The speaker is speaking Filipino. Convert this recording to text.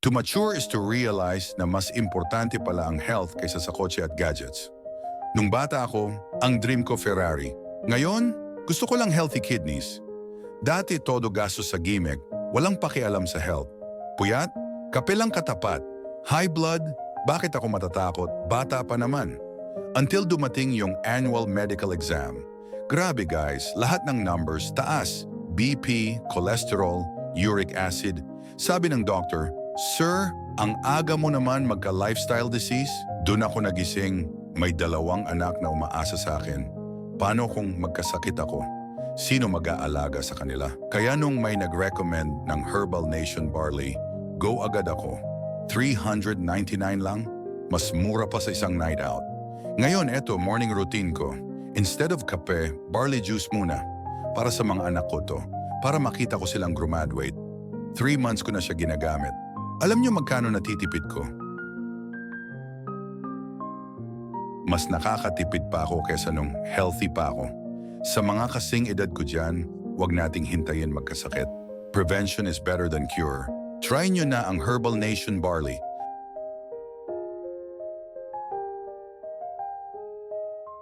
To mature is to realize na mas importante pala ang health kaysa sa kotse at gadgets. Nung bata ako, ang dream ko Ferrari. Ngayon, gusto ko lang healthy kidneys. Dati todo gastos sa gimmick, walang pakialam sa health. Puyat, kape lang katapat. High blood, bakit ako matatakot? Bata pa naman. Until dumating yung annual medical exam. Grabe guys, lahat ng numbers taas. BP, cholesterol, uric acid. Sabi ng doctor, "Sir, ang aga mo naman magka-lifestyle disease." Doon ako nagising, may 2 anak na umaasa sa akin. Paano kung magkasakit ako? Sino mag-aalaga sa kanila? Kaya nung may nag-recommend ng Herbal Nation Barley, go agad ako. 399 lang, mas mura pa sa isang night out. Ngayon, eto, morning routine ko. Instead of kape, barley juice muna. Para sa mga anak ko to. Para makita ko silang graduate. 3 months ko na siya ginagamit. Alam niyo magkano natitipid ko? Mas nakakatipid pa ako kesa nung healthy pa ako. Sa mga kasing edad ko dyan, huwag nating hintayin magkasakit. Prevention is better than cure. Try nyo na ang Herbal Nation Barley.